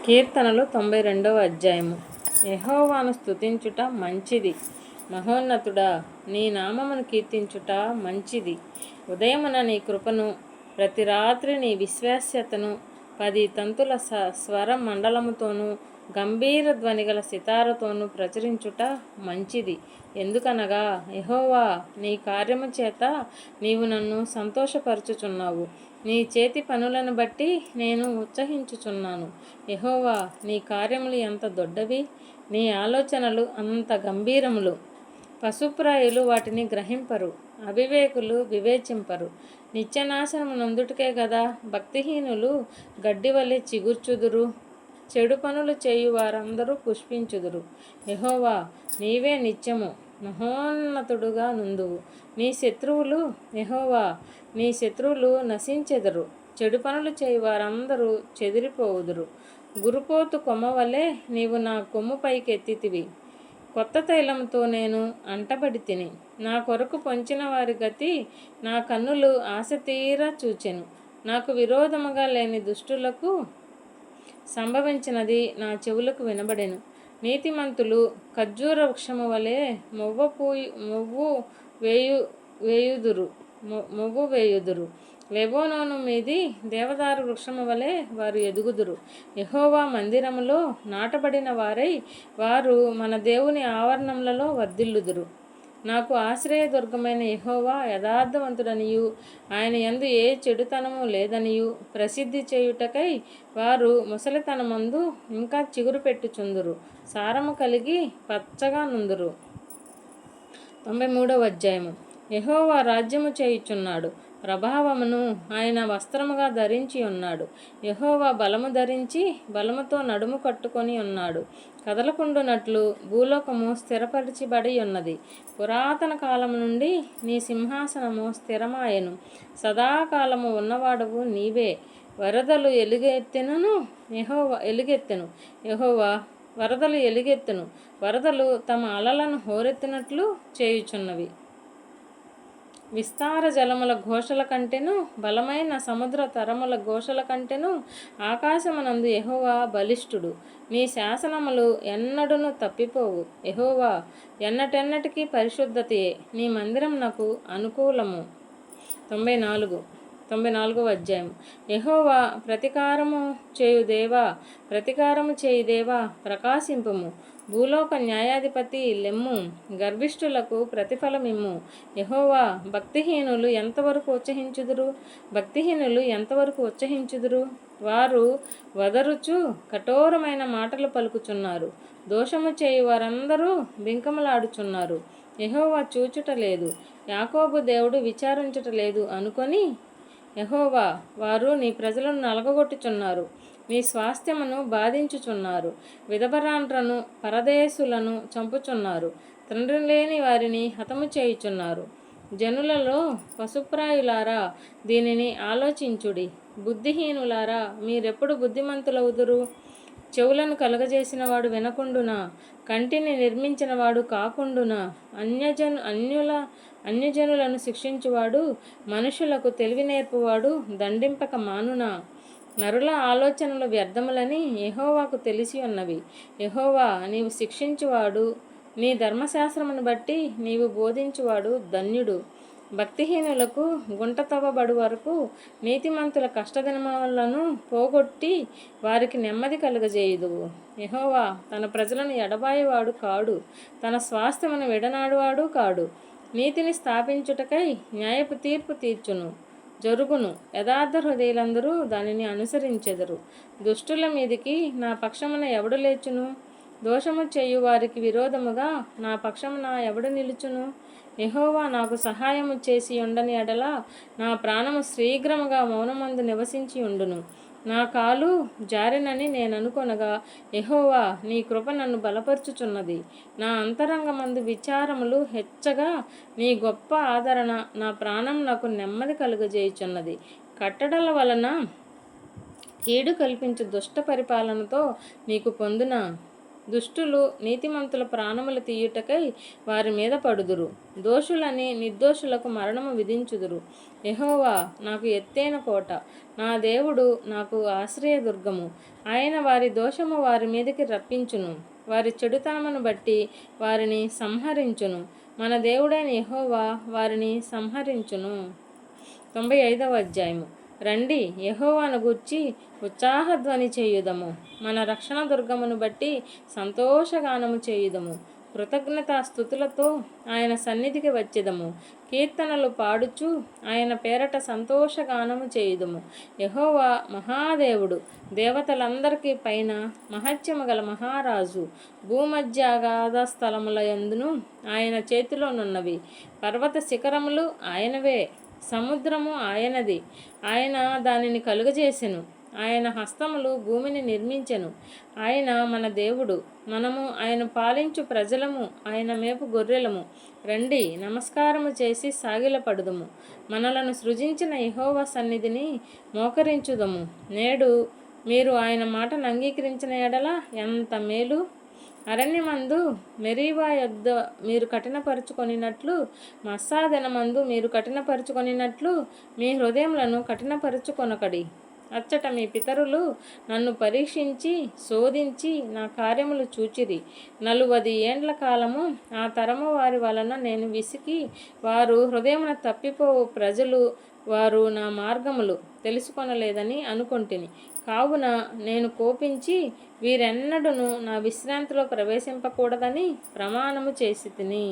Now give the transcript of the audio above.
కీర్తనలు 92వ అధ్యాయము. యెహోవాను స్తుతించుట మంచిది, మహోన్నతుడా నీ నామమును కీర్తించుట మంచిది. ఉదయమున నీ కృపను, ప్రతి రాత్రి నీ విశ్వాస్యతను 10 తంతుల స్వర మండలముతోనూ గంభీర ధ్వనిగల సితారతోనూ ప్రచురించుట మంచిది. ఎందుకనగా యెహోవా నీ కార్యము చేత నీవు నన్ను సంతోషపరచుచున్నావు. నీ చేతి పనులను బట్టి నేను ఉత్సహించుచున్నాను. యెహోవా నీ కార్యములు ఎంత దొడ్డవి, నీ ఆలోచనలు అంత గంభీరములు. పశుప్రాయులు వాటిని గ్రహింపరు, అవివేకులు వివేచింపరు. నిత్యనాశనము నొందుటకే గదా భక్తిహీనులు గడ్డివలె చిగుర్చుదురు. చెడు పనులు చేయు వారందరూ పుష్పించుదురు. యెహోవా నీవే నిత్యము మహోన్నతుడుగా నుందువు. నీ శత్రువులు యెహోవా నీ శత్రువులు నశించెదరు. చెడు పనులు చేయు వారందరూ చెదిరిపోవుదురు. గురుపోతు కొమ్మ వలె నీవు నా కొమ్ము పైకెత్తితివి. కొత్త తైలంతో నేను అంటబడి తిని. నా కొరకు పొంచిన వారి గతి నా కన్నులు ఆశతీరా చూచెను. నాకు విరోధముగా లేని దుష్టులకు సంభవించినది నా చెవులకు వినబడెను. నీతిమంతులు ఖర్జూర వృక్షము వలె మొవ్వు వేయుదురు. లెబోనోను మీది దేవదారు వృక్షము వలె వారు ఎదుగుదురు. యెహోవా మందిరములో నాటబడిన వారై వారు మన దేవుని ఆవరణములలో వర్ధిల్లుదురు. నాకు ఆశ్రయదుర్గమైన యెహోవా యథార్థవంతుడనియు ఆయన యందు ఏ చెడుతనము లేదనియు ప్రసిద్ధి చేయుటకై వారు ముసలితనమందు ఇంకా చిగురు పెట్టుచుందురు. సారము కలిగి పచ్చగా నుందురు. 93వ అధ్యాయము. యెహోవా రాజ్యము చేయుచున్నాడు, ప్రభావమును ఆయన వస్త్రముగా ధరించి ఉన్నాడు. యెహోవా బలము ధరించి బలముతో నడుము కట్టుకొని ఉన్నాడు. కదలకుండునట్లు భూలోకము స్థిరపరచబడి ఉన్నది. పురాతన కాలము నుండి నీ సింహాసనము స్థిరమాయెను. సదాకాలము ఉన్నవాడవు నీవే. వరదలు ఎలుగెత్తెను యెహోవా వరదలు ఎలుగెత్తును. వరదలు తమ అలలను హోరెత్తినట్లు చేయుచున్నవి. విస్తార జలముల ఘోషల కంటెను బలమైన సముద్ర తరముల ఘోషల కంటెను ఆకాశమునందు యెహోవా బలిష్ఠుడు. నీ శాసనములు ఎన్నడును తప్పిపోవు. యెహోవా ఎన్నటెన్నటికీ పరిశుద్ధతయే. నీ మందిరం నాకు అనుకూలము. 94వ అధ్యాయం. యెహోవా ప్రతీకారము చేయి దేవా ప్రకాశింపుము. భూలోక న్యాయాధిపతి లెమ్ము. గర్విష్ఠులకు ప్రతిఫలమిమ్ము. యెహోవా భక్తిహీనులు ఎంతవరకు ఉత్సహించుదురు? వారు వదరుచు కఠోరమైన మాటలు పలుకుచున్నారు. దోషము చేయు వారందరూ బింకములాడుచున్నారు. యెహోవా చూచుట లేదు, యాకోబు దేవుడు విచారించుట లేదు అనుకొని యెహోవా వారు నీ ప్రజలను నలగగొట్టుచున్నారు, నీ స్వాస్థ్యమును బాధించుచున్నారు. విధవరాండ్రను పరదేశులను చంపుచున్నారు. తండ్రి లేని వారిని హతము చేయుచున్నారు. జనులలో పశుప్రాయులారా దీనిని ఆలోచించుడి. బుద్ధిహీనులారా మీరెప్పుడు బుద్ధిమంతులవుదురు? చెవులను కలుగజేసినవాడు వినకుండునా? కంటిని నిర్మించినవాడు కాకుండునా? అన్యజనులను శిక్షించువాడు, మనుషులకు తెలివి నేర్పువాడు దండింపక మానునా? నరుల ఆలోచనలు వ్యర్థములని యెహోవాకు తెలిసి ఉన్నవి. యెహోవా నీవు శిక్షించువాడు, నీ ధర్మశాస్త్రమును బట్టి నీవు బోధించువాడు ధన్యుడు. భక్తిహీనులకు గుంట తవ్వబడు వరకు నీతిమంతుల కష్టదినములను పోగొట్టి వారికి నెమ్మది కలుగజేయుదువు. యెహోవా తన ప్రజలను ఎడబాయువాడు కాడు, తన స్వాస్థ్యమును విడనాడువాడు కాడు. నీతిని స్థాపించుటకై న్యాయపు తీర్పు జరుగును. యథార్థ హృదయులందరూ దానిని అనుసరించెదరు. దుష్టుల మీదికి నా పక్షమున ఎవడు లేచును? దోషము చేయు వారికి విరోధముగా నా పక్షమున ఎవడు నిలుచును? యెహోవా నాకు సహాయము చేసి ఉండని ఎడల నా ప్రాణము శీఘ్రముగా మౌనమందు నివసించి ఉండును. నా కాలు జారినని నేననుకొనగా యెహోవా నీ కృప నన్ను బలపరుచుచున్నది. నా అంతరంగమందు విచారములు హెచ్చగా నీ గొప్ప ఆదరణ నా ప్రాణం నాకు నెమ్మది కలుగజేయుచున్నది. కట్టడల వలన కీడు కల్పించు దుష్ట పరిపాలనతో నీకు పొందున. దుష్టులు నీతిమంతుల ప్రాణములు తీయుటకై వారి మీద పడుదురు. దోషులని నిర్దోషులకు మరణము విధించుదురు. యెహోవా నాకు ఎత్తైన కోట, నా దేవుడు నాకు ఆశ్రయదుర్గము. ఆయన వారి దోషము వారి మీదకి రప్పించును, వారి చెడుతనమును బట్టి వారిని సంహరించును. మన దేవుడైన యెహోవా వారిని సంహరించును. 95వ అధ్యాయము. రండి, యెహోవాను గూర్చి ఉత్సాహధ్వని చేయుదము. మన రక్షణ దుర్గమును బట్టి సంతోషగానము చేయుదము. కృతజ్ఞతాస్థుతులతో ఆయన సన్నిధికి వచ్చేదము. కీర్తనలు పాడుచు ఆయన పేరట సంతోషగానము చేయుదము. యెహోవా మహాదేవుడు, దేవతలందరికీ పైన మహత్యము గల మహారాజు. భూమధ్య అగాధ స్థలముల యందును ఆయన చేతిలోనున్నవి. పర్వత శిఖరములు ఆయనవే, సముద్రము ఆయనది. ఆయన దానిని కలుగజేసెను. ఆయన హస్తములు భూమిని నిర్మించెను. ఆయన మన దేవుడు, మనము ఆయన పాలించు ప్రజలము, ఆయన మేపు గొర్రెలము. రండి, నమస్కారము చేసి సాగిలపడుదము. మనలను సృజించిన యెహోవా సన్నిధిని మోకరించుదము. నేడు మీరు ఆయన మాటను అంగీకరించిన ఎడల ఎంత మేలు! అరణ్యమందు మెరీబా యొద్ద మీరు కఠినపరుచుకొనినట్లు, మస్సా దినమందు మీరు కఠినపరుచుకొనినట్లు మీ హృదయములను కఠినపరుచుకొనకడి. అచ్చట మీ పితరులు నన్ను పరీక్షించి శోధించి నా కార్యములు చూచిరి. 40 ఏండ్ల కాలము ఆ తరము వారి వలన నేను విసికి, వారు హృదయమున తప్పిపోవు ప్రజలు, వారు నా మార్గములు తెలుసుకొనలేదని అనుకొంటిని. కావున నేను కోపించి వీరెన్నడూను నా విశ్రాంతిలో ప్రవేశింపకూడదని ప్రమాణము చేసి తిని.